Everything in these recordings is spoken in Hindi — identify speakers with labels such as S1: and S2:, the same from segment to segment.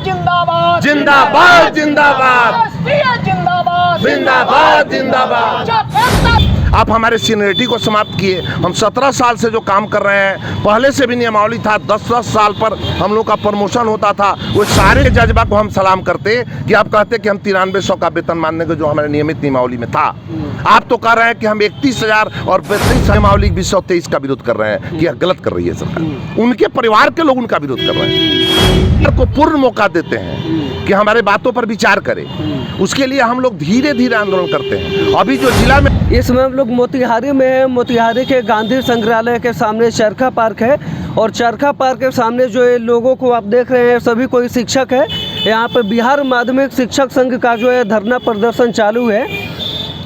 S1: जिंदाबाद
S2: जिंदाबाद जिंदाबाद
S1: जिंदाबाद
S2: जिंदाबाद जिंदाबाद।
S1: जिंदाबाद।
S2: आप हमारे सीनियरिटी को समाप्त किए। हम 17 साल से जो काम कर रहे हैं, पहले से भी नियमावली था, 10-10 साल पर हम लोग का प्रमोशन होता था। वो सारे जज्बा को हम सलाम करते कि आप कहते कि हम 9300 का वेतन मानने को जो हमारे नियमित नियमावली में था। आप तो कह रहे हैं कि हम 31,000 और 32 नियमावली 2023 का विरोध कर रहे हैं कि यह गलत कर रही है सरकार। उनके परिवार के लोग उनका विरोध कर रहे हैं, को पूर्ण मौका देते हैं कि हमारे बातों पर विचार करें। उसके लिए हम लोग धीरे धीरे आंदोलन करते हैं। अभी जो जिला में
S3: इस समय हम लोग मोतिहारी में है। मोतिहारी के गांधी संग्रहालय के सामने चरखा पार्क है और चरखा पार्क के सामने जो ये लोगों को आप देख रहे हैं सभी कोई शिक्षक है। यहाँ पे बिहार माध्यमिक शिक्षक संघ का जो है धरना प्रदर्शन चालू है।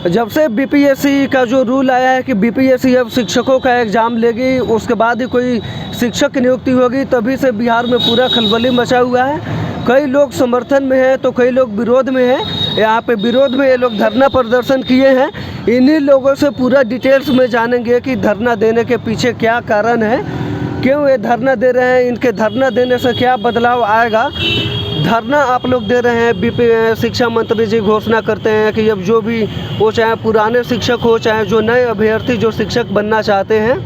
S3: जब से बीपीएससी का जो रूल आया है कि बीपीएससी अब शिक्षकों का एग्ज़ाम लेगी, उसके बाद ही कोई शिक्षक की नियुक्ति होगी, तभी से बिहार में पूरा खलबली मचा हुआ है। कई लोग समर्थन में हैं तो कई लोग विरोध में हैं। यहाँ पे विरोध में ये लोग धरना प्रदर्शन किए हैं। इन्हीं लोगों से पूरा डिटेल्स में जानेंगे कि धरना देने के पीछे क्या कारण है, क्यों ये धरना दे रहे हैं, इनके धरना देने से क्या बदलाव आएगा। धरना आप लोग दे रहे हैं, शिक्षा मंत्री जी घोषणा करते हैं कि अब जो भी वो, चाहे पुराने शिक्षक हो चाहे जो नए अभ्यर्थी जो शिक्षक बनना चाहते हैं,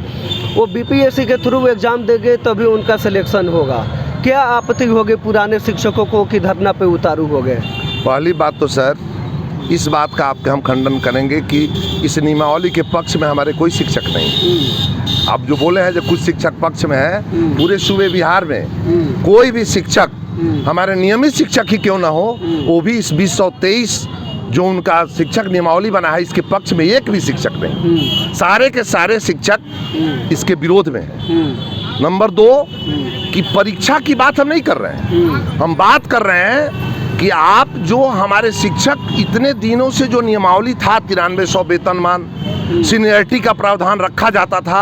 S3: वो बीपीएससी के थ्रू एग्ज़ाम देंगे तभी उनका सिलेक्शन होगा। क्या आपत्ति होगी पुराने शिक्षकों को कि धरना पे उतारू हो गए?
S2: पहली बात तो सर, इस बात का आपके हम खंडन करेंगे कि इस नियमावली के पक्ष में हमारे कोई शिक्षक नहीं। आप जो बोले हैं जो कुछ शिक्षक पक्ष में है, पूरे सूबे बिहार में कोई भी शिक्षक, हमारे नियमित शिक्षक ही क्यों ना हो, वो भी इस 2023 जो उनका शिक्षक नियमावली बना है इसके पक्ष में एक भी शिक्षक नहीं। सारे के सारे शिक्षक इसके विरोध में हैं। नंबर 2 कि परीक्षा की बात हम नहीं कर रहे हैं। हम बात कर रहे हैं कि आप जो हमारे शिक्षक इतने दिनों से जो नियमावली था 9300 वेतनमान, सीनियरिटी का प्रावधान रखा जाता था,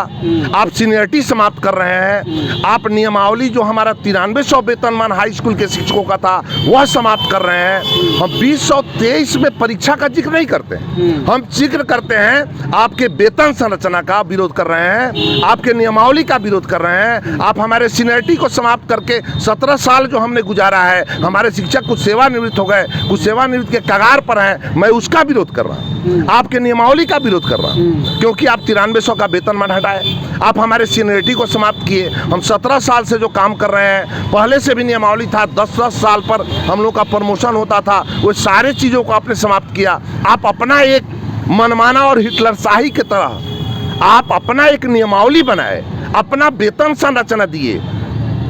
S2: आप सीनियरिटी समाप्त कर रहे हैं। आप नियमावली जो हमारा 9300 वेतनमान हाई स्कूल के शिक्षकों का था वह समाप्त कर रहे हैं। हम 2023 में परीक्षा का जिक्र नहीं करते हैं, हम जिक्र करते हैं आपके वेतन संरचना का विरोध कर रहे हैं, आपके नियमावली का विरोध कर रहे हैं। आप हमारे सीनियरिटी को समाप्त करके 17 साल जो हमने गुजारा है, हमारे शिक्षक कुछ सेवानिवृत्त हो गए, कुछ सेवानिवृत्त के कगार पर हैं, मैं उसका विरोध कर रहा हूँ, आपके नियमावली का विरोध कर रहा हूँ। क्योंकि आप 9300 का वेतनमान हटाए, आप हमारे सीनियरिटी को समाप्त किए। हम 17 साल से जो काम कर रहे हैं, पहले से भी नियमावली था, 10-10 साल पर हम लोग का प्रमोशन होता था, वो सारे चीज़ों को आपने समाप्त किया। आप अपना एक मनमाना और हिटलरशाही की तरह आप अपना एक नियमावली बनाए, अपना वेतन संरचना दिए।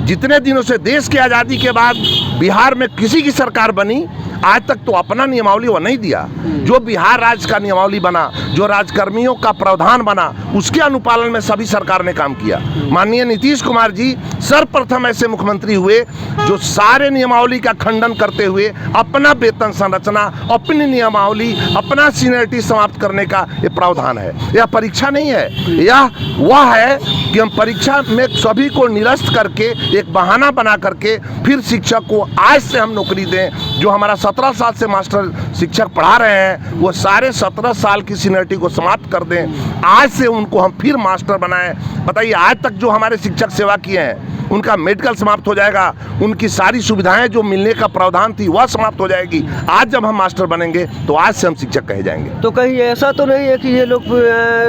S2: जितने दिनों से देश की आज़ादी के बाद बिहार में किसी की सरकार बनी, आज तक तो अपना नियमावली वो नहीं दिया। जो बिहार राज्य का नियमावली बना, जो राजकर्मियों का प्रावधान बना, उसके अनुपालन में सभी सरकार ने काम किया। माननीय नीतीश कुमार जी सर्वप्रथम ऐसे मुख्यमंत्री हुए जो सारे नियमावली का खंडन करते हुए अपना वेतन संरचना, अपनी नियमावली, अपना सीनियरिटी समाप्त करने का ये प्रावधान है। यह परीक्षा नहीं है, यह वह है कि हम परीक्षा में सभी को निरस्त करके एक बहाना बना करके फिर शिक्षक को आज से हम नौकरी दें। जो हमारा 17 साल से मास्टर शिक्षक पढ़ा रहे हैं, वो सारे 17 साल की सीनियरिटी को समाप्त कर दें, आज से उनको हम फिर मास्टर बनाएं। बताइए, आज तक जो हमारे शिक्षक सेवा किए हैं उनका मेडिकल समाप्त हो जाएगा, उनकी सारी सुविधाएं जो मिलने का प्रावधान थी वह समाप्त हो जाएगी। आज जब हम मास्टर बनेंगे तो आज से हम शिक्षक कहे जाएंगे।
S3: तो कहीं ऐसा तो नहीं है कि ये लोग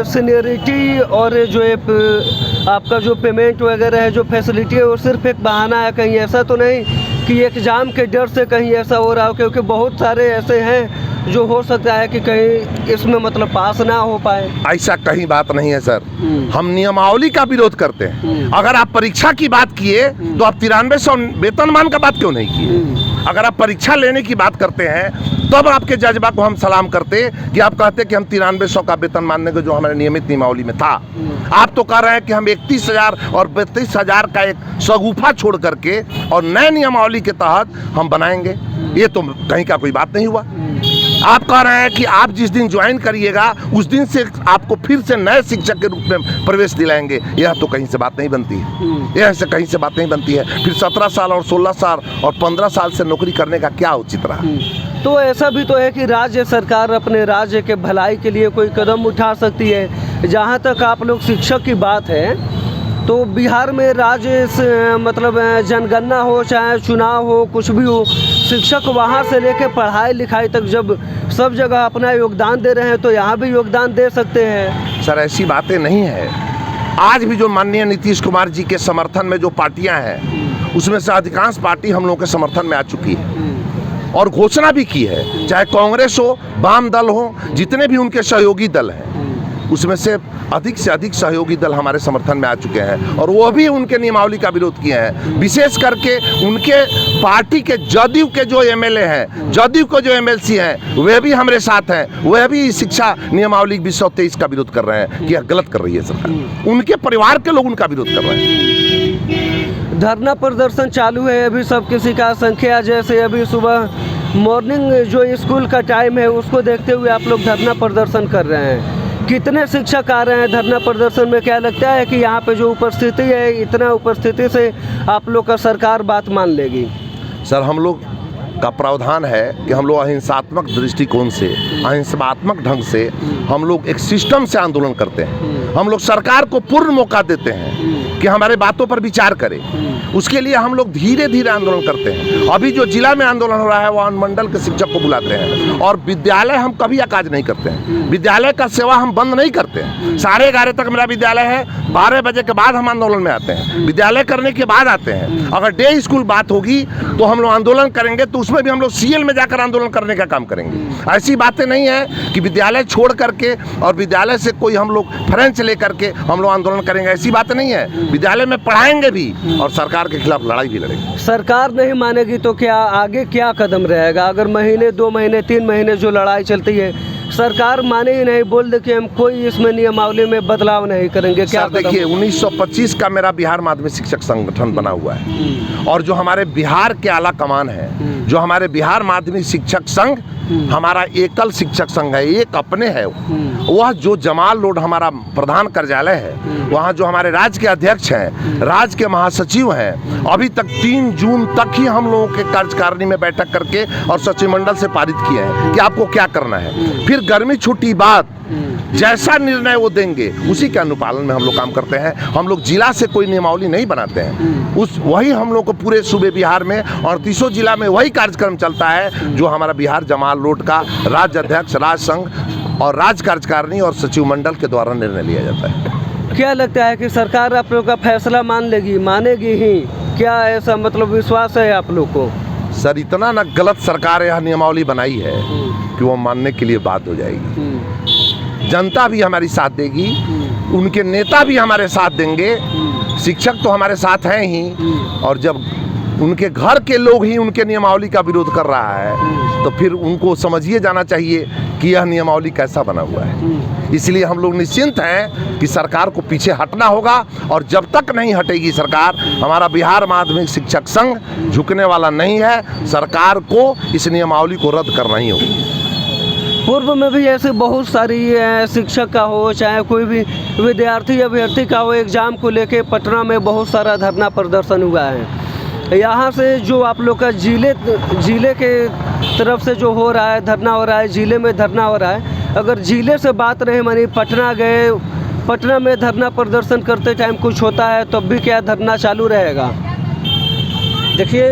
S3: सीनियरिटी और जो आपका जो पेमेंट वगैरह है, जो फैसिलिटी है, वो सिर्फ एक बहाना है? कहीं ऐसा तो नहीं कि एग्ज़ाम के डर से कहीं ऐसा हो रहा हो? क्योंकि बहुत सारे ऐसे हैं जो हो सकता है कि कहीं इसमें मतलब पास ना हो पाए।
S2: ऐसा कहीं बात नहीं है सर, हम नियमावली का विरोध करते हैं। अगर आप परीक्षा की बात किए तो आप 9300 वेतनमान का बात क्यों नहीं किए? अगर आप परीक्षा लेने की बात करते हैं तब आपके जज्बा को हम सलाम करते कि आप कहते कि हम 9300 का वेतन मानने को जो हमारे नियमित नियमावली में था। आप तो कह रहे हैं कि हम 31,000 और 32,000 का एक सगुफा छोड़ करके और नए नियमावली के तहत हम बनाएंगे। ये तो कहीं का कोई बात नहीं हुआ। आप कह रहे हैं कि आप जिस दिन ज्वाइन करिएगा उस दिन से आपको फिर से नए शिक्षक के रूप में प्रवेश दिलाएंगे। यह तो कहीं से बात नहीं बनती है, यह से कहीं से बात नहीं बनती है। फिर 17 साल और 16 साल और 15 साल से नौकरी करने का क्या उचित रहा?
S3: तो ऐसा भी तो है कि राज्य सरकार अपने राज्य के भलाई के लिए कोई कदम उठा सकती है। जहाँ तक आप लोग शिक्षक की बात है तो बिहार में मतलब जनगणना हो चाहे चुनाव हो कुछ भी हो, शिक्षक वहाँ से लेके पढ़ाई लिखाई तक जब सब जगह अपना योगदान दे रहे हैं तो यहाँ भी योगदान दे सकते हैं।
S2: सर ऐसी बातें नहीं है। आज भी जो माननीय नीतीश कुमार जी के समर्थन में जो पार्टियां हैं उसमें से अधिकांश पार्टी हम लोगों के समर्थन में आ चुकी है और घोषणा भी की है, चाहे कांग्रेस हो, वाम दल हो, जितने भी उनके सहयोगी दल हैं उसमें से अधिक सहयोगी दल हमारे समर्थन में आ चुके हैं और वो भी उनके नियमावली का विरोध किए हैं। विशेष करके उनके पार्टी के जदयू के जो एमएलए हैं, जदयू को जो एमएलसी हैं, वे भी हमारे साथ हैं, वह भी शिक्षा नियमावली 223 का विरोध कर रहे हैं कि यह गलत कर रही है सरकार। उनके परिवार के लोग उनका विरोध कर रहे हैं।
S3: धरना प्रदर्शन चालू है अभी, सब किसी का संख्या जैसे अभी सुबह मॉर्निंग जो स्कूल का टाइम है उसको देखते हुए आप लोग धरना प्रदर्शन कर रहे हैं। कितने शिक्षक आ रहे हैं धरना प्रदर्शन में? क्या लगता है कि यहाँ पे जो उपस्थिति है, इतना उपस्थिति से आप लोग का सरकार बात मान लेगी?
S2: सर हम लोग का प्रावधान है कि हम लोग अहिंसात्मक दृष्टिकोण से, अहिंसात्मक ढंग से हम लोग एक सिस्टम से आंदोलन करते हैं। हम लोग सरकार को पूर्ण मौका देते हैं कि हमारे बातों पर विचार करे। उसके लिए हम लोग धीरे धीरे आंदोलन करते हैं। अभी जो जिला में आंदोलन हो रहा है वो अनुमंडल के शिक्षक को बुलाते हैं और विद्यालय हम कभी अकाज नहीं करते हैं। विद्यालय का सेवा हम बंद नहीं करते हैं। 11:30 तक मेरा विद्यालय है, 12 बजे के बाद हम आंदोलन में आते हैं, विद्यालय करने के बाद आते हैं। अगर डे स्कूल बात होगी तो हम लोग आंदोलन करेंगे, तो उसमें भी हम लोग सीएल में जाकर आंदोलन करने का काम करेंगे। ऐसी बातें नहीं है कि विद्यालय छोड़ करके और विद्यालय से कोई हम लोग फ्रेंच लेकर के हम लोग आंदोलन करेंगे, ऐसी बात नहीं है। विद्यालय में पढ़ाएंगे भी और सरकार के खिलाफ लड़ाई भी लड़ेंगे।
S3: सरकार नहीं मानेगी तो क्या आगे क्या कदम रहेगा? अगर महीने 2 महीने 3 महीने जो लड़ाई चलती है, सरकार माने ही नहीं, बोल दे कि हम कोई इसमें नियमावली में बदलाव नहीं करेंगे, क्या
S2: देखिए 1925 का मेरा बिहार माध्यमिक शिक्षक संगठन बना हुआ है और जो हमारे बिहार के आला कमान है, जो हमारे बिहार माध्यमिक शिक्षक संघ हमारा एकल शिक्षक संघ है, एक अपने है। वह जो जमाल रोड हमारा प्रधान कार्यालय है, वहाँ जो हमारे राज्य के अध्यक्ष हैं, राज्य के महासचिव हैं, अभी तक 3 जून तक ही हम लोगों के कार्यकारिणी में बैठक करके और सचिव मंडल से पारित किए हैं कि आपको क्या करना है। फिर गर्मी छुट्टी बाद जैसा निर्णय वो देंगे उसी के अनुपालन में हम लोग काम करते हैं। हम लोग जिला से कोई नियमावली नहीं बनाते हैं, वही हम लोग को पूरे सूबे बिहार में 38 जिला में वही कार्यक्रम चलता है जो हमारा बिहार जमाल रोड का राज्य अध्यक्ष, राज्य संघ और राज्य कार्यकारिणी और सचिव मंडल के द्वारा निर्णय लिया जाता है।
S3: क्या लगता है कि सरकार आप लोग का फैसला मान लेगी, मानेगी ही? क्या ऐसा मतलब विश्वास है आप लोग को?
S2: सर इतना ना गलत सरकार यह नियमावली बनाई है कि वो मानने के लिए बात हो जाएगी। जनता भी हमारी साथ देगी, उनके नेता भी हमारे साथ देंगे, शिक्षक तो हमारे साथ हैं ही, और जब उनके घर के लोग ही उनके नियमावली का विरोध कर रहा है तो फिर उनको समझिए जाना चाहिए कि यह नियमावली कैसा बना हुआ है। इसलिए हम लोग निश्चिंत हैं कि सरकार को पीछे हटना होगा और जब तक नहीं हटेगी सरकार, हमारा बिहार माध्यमिक शिक्षक संघ झुकने वाला नहीं है। सरकार को इस नियमावली को रद्द करना ही होगा।
S3: पूर्व में भी ऐसे बहुत सारी शिक्षक का हो चाहे कोई भी विद्यार्थी अभ्यर्थी का हो, एग्ज़ाम को लेके पटना में बहुत सारा धरना प्रदर्शन हुआ है। यहाँ से जो आप लोग का जिले के तरफ से जो हो रहा है, धरना हो रहा है, जिले में धरना हो रहा है, अगर जिले से बात नहीं मानी, पटना गए, पटना में धरना प्रदर्शन करते टाइम कुछ होता है तब भी क्या धरना चालू रहेगा?
S4: देखिए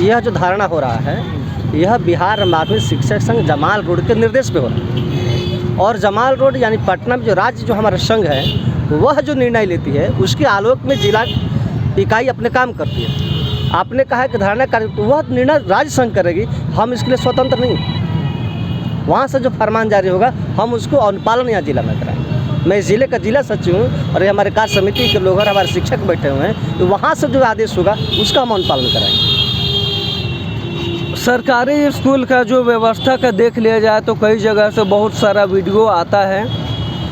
S4: यह जो धारणा हो रहा है यह बिहार माध्यमिक शिक्षक संघ जमाल रोड के निर्देश पे हो रहा है और जमाल रोड यानी पटना में जो राज्य जो हमारा संघ है वह जो निर्णय लेती है उसके आलोक में जिला इकाई अपने काम करती है। आपने कहा है कि धारणा कार्य, वह निर्णय राज्य संघ करेगी, हम इसके लिए स्वतंत्र नहीं। वहाँ से जो फरमान जारी होगा हम उसको अनुपालन यहाँ जिला में कराएंगे। मैं ज़िले का जिला सचिव हूँ और ये हमारे कार्य समिति के लोग और हमारे शिक्षक बैठे हुए हैं, तो वहाँ से जो आदेश होगा उसका हम अनुपालन कराएंगे।
S3: सरकारी स्कूल का जो व्यवस्था का देख लिया जाए तो कई जगह से बहुत सारा वीडियो आता है।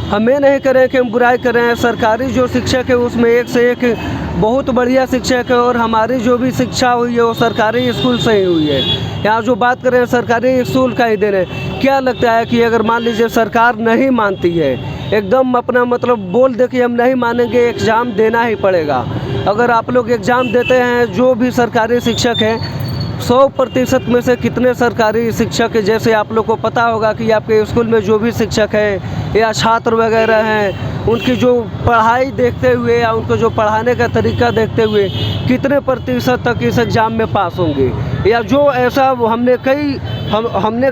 S3: हमें नहीं करें कि हम बुराई करें, सरकारी जो शिक्षक है उसमें एक से एक बहुत बढ़िया शिक्षक है और हमारी जो भी शिक्षा हुई है वो सरकारी स्कूल से ही हुई है। यहाँ जो बात करें सरकारी स्कूल का ही देने, क्या लगता है कि अगर मान लीजिए सरकार नहीं मानती है, एकदम अपना मतलब बोल दे कि हम नहीं मानेंगे, एग्ज़ाम देना ही पड़ेगा, अगर आप लोग एग्ज़ाम देते हैं, जो भी सरकारी शिक्षक हैं 100% में से कितने सरकारी शिक्षक, जैसे आप लोग को पता होगा कि आपके स्कूल में जो भी शिक्षक है या छात्र वगैरह हैं, उनकी जो पढ़ाई देखते हुए या उनको जो पढ़ाने का तरीका देखते हुए कितने प्रतिशत तक इस एग्ज़ाम में पास होंगे? या जो ऐसा हमने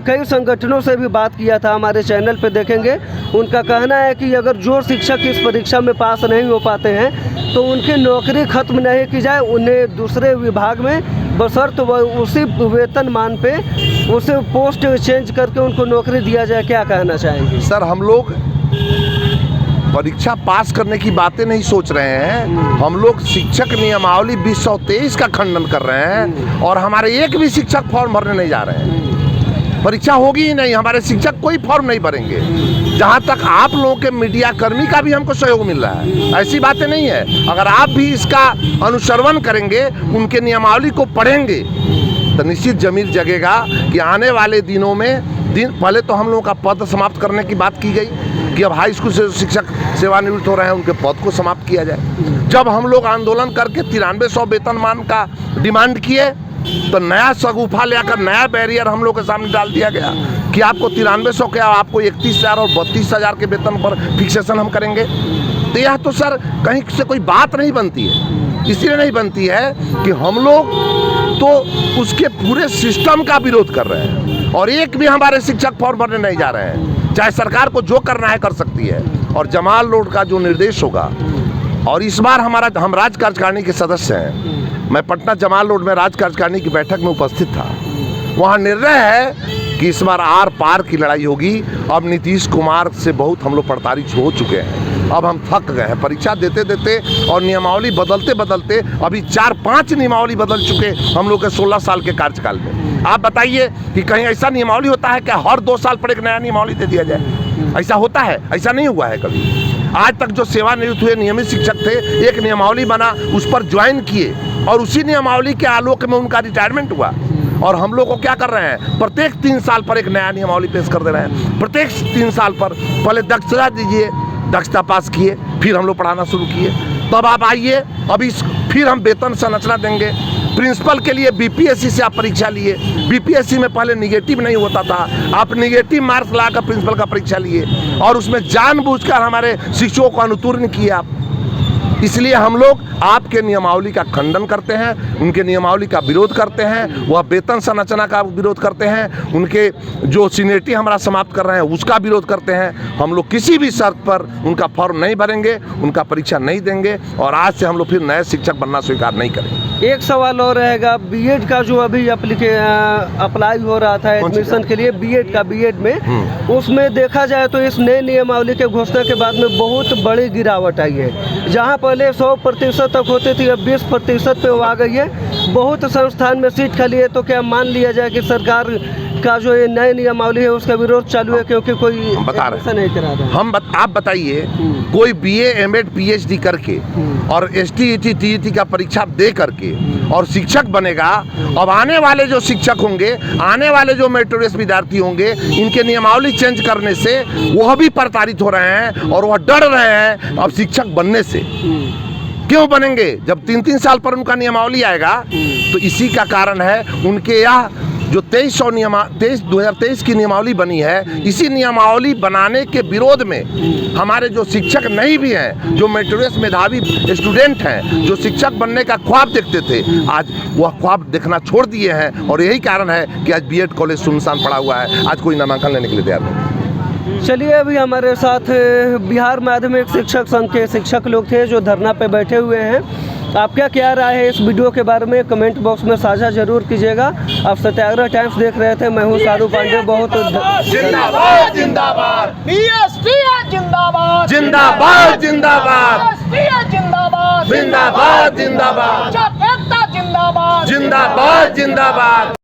S3: कई संगठनों से भी बात किया था, हमारे चैनल पे देखेंगे, उनका कहना है कि अगर जो शिक्षक इस परीक्षा में पास नहीं हो पाते हैं तो उनकी नौकरी खत्म नहीं की जाए, उन्हें दूसरे विभाग में बशर्त उसी वेतनमान पे उसे पोस्ट चेंज करके उनको नौकरी दिया जाए। क्या कहना चाहेंगे?
S2: सर, हम लोग परीक्षा पास करने की बातें नहीं सोच रहे हैं, हम लोग शिक्षक नियमावली 2023 का खंडन कर रहे हैं और हमारे एक भी शिक्षक फॉर्म भरने नहीं जा रहे हैं। परीक्षा होगी ही नहीं, हमारे शिक्षक कोई फॉर्म नहीं भरेंगे। जहाँ तक आप लोगों के मीडिया कर्मी का भी हमको सहयोग मिल रहा है, ऐसी बातें नहीं है। अगर आप भी इसका अनुसरण करेंगे, उनके नियमावली को पढ़ेंगे, तो निश्चित जमीन जगेगा कि आने वाले दिनों में पहले तो हम लोगों का पद समाप्त करने की बात की गई कि अब हाई स्कूल से शिक्षक सेवानिवृत्त हो रहे हैं, उनके पद को समाप्त किया जाए। जब हम लोग आंदोलन करके 9300 वेतनमान का डिमांड किए तो नया शगुफा लेकर नया बैरियर हम लोग के सामने डाल दिया गया कि आपको 9300 क्या, आपको 31,000 और 32,000 के वेतन पर फिक्सेशन हम करेंगे। तो यह तो सर कहीं से कोई बात नहीं बनती है, इसलिए नहीं बनती है कि हम लोग तो उसके पूरे सिस्टम का विरोध कर रहे हैं और एक भी हमारे शिक्षक फॉर्म भरने नहीं जा रहे हैं। चाहे सरकार को जो करना है कर सकती है, और जमाल रोड का जो निर्देश होगा, और इस बार हम राज्य कार्यकारिणी के सदस्य हैं, मैं पटना जमाल रोड में राज्य कार्यकारिणी की बैठक में उपस्थित था। वहाँ निर्णय है कि इस बार आर पार की लड़ाई होगी। अब नीतीश कुमार से बहुत हम लोग प्रताड़ित हो चुके हैं, अब हम थक गए हैं परीक्षा देते देते और नियमावली बदलते बदलते। अभी 4-5 नियमावली बदल चुके हम लोग के 16 साल के कार्यकाल में। आप बताइए कि कहीं ऐसा नियमावली होता है क्या हर 2 साल पर एक नया नियमावली दे दिया जाए? ऐसा होता है? ऐसा नहीं हुआ है कभी। आज तक जो सेवानिवृत्त हुए नियमित शिक्षक थे, एक नियमावली बना, उस पर ज्वाइन किए और उसी नियमावली के आलोक में उनका रिटायरमेंट हुआ। और हम लोग को क्या कर रहे हैं, प्रत्येक 3 साल पर एक नया नियमावली पेश कर दे रहे हैं। प्रत्येक 3 साल पर पहले दक्षता दीजिए, दक्षता पास किए, फिर हम लोग पढ़ाना शुरू किए। तब आप आइए, अभी फिर हम वेतन संरचना देंगे। प्रिंसिपल के लिए बीपीएससी से आप परीक्षा लिए, बीपीएससी में पहले निगेटिव नहीं होता था, आप निगेटिव मार्क्स लाकर प्रिंसिपल का परीक्षा लिए और उसमें जानबूझकर हमारे शिक्षकों को अनुत्तीर्ण किए आप। इसलिए हम लोग आपके नियमावली का खंडन करते हैं, उनके नियमावली का विरोध करते हैं, वह वेतन संरचना का विरोध करते हैं, उनके जो सीनियरिटी हमारा समाप्त कर रहे हैं उसका विरोध करते हैं। हम लोग किसी भी शर्त पर उनका फॉर्म नहीं भरेंगे, उनका परीक्षा नहीं देंगे और आज से हम लोग फिर नए शिक्षक बनना स्वीकार नहीं करेंगे।
S3: एक सवाल और रहेगा, बीएड का जो अभी अप्लाई हो रहा था एडमिशन के लिए, बीएड में उसमें देखा जाए तो इस नए नियमावली के घोषणा के बाद में बहुत बड़ी गिरावट आई है। जहां पहले 100% तक होती थी, अब 20% पे वो आ गई है। बहुत संस्थान में सीट खाली है, तो क्या मान लिया जाए कि सरकार का जो ये नई नियमावली है उसका विरोध चालू है क्योंकि कोई एडमिशन नहीं करा रहा?
S2: आप बताइए, कोई बीए, एमएड, पीएचडी करके और एसटीईटी, टीईटी का परीक्षा दे करके और शिक्षक बनेगा। अब आने वाले जो शिक्षक होंगे, आने वाले जो मेरिटोरियस विद्यार्थी होंगे, इनके नियमावली चेंज करने से वह भी प्रताड़ित हो रहे हैं और वह डर रहे हैं अब शिक्षक बनने से। क्यों बनेंगे? जब 3-3 साल पर उनका नियमावली आएगा तो इसी का कारण है। उनके यहाँ जो 2023 की नियमावली बनी है, इसी नियमावली बनाने के विरोध में हमारे जो शिक्षक नहीं भी हैं, जो मेरिटोरियस मेधावी स्टूडेंट हैं, जो शिक्षक बनने का ख्वाब देखते थे, आज वह ख्वाब देखना छोड़ दिए हैं। और यही कारण है कि आज बीएड कॉलेज सुनसान पड़ा हुआ है, आज कोई नामांकन लेने के लिए तैयार नहीं।
S3: चलिए, अभी हमारे साथ बिहार माध्यमिक शिक्षक संघ के शिक्षक लोग थे जो धरना पे बैठे हुए हैं। आपका क्या राय है इस वीडियो के बारे में कमेंट बॉक्स में साझा जरूर कीजिएगा। आप सत्याग्रह टाइम्स देख रहे थे, मैं हूं साधु पांडे। बहुत
S2: जिंदाबाद जिंदाबाद
S1: बीएसपी जिंदाबाद
S2: जिंदाबाद जिंदाबाद
S1: जिंदाबाद
S2: जिंदाबाद जिंदाबाद
S1: एकता जिंदाबाद
S2: जिंदाबाद जिंदाबाद।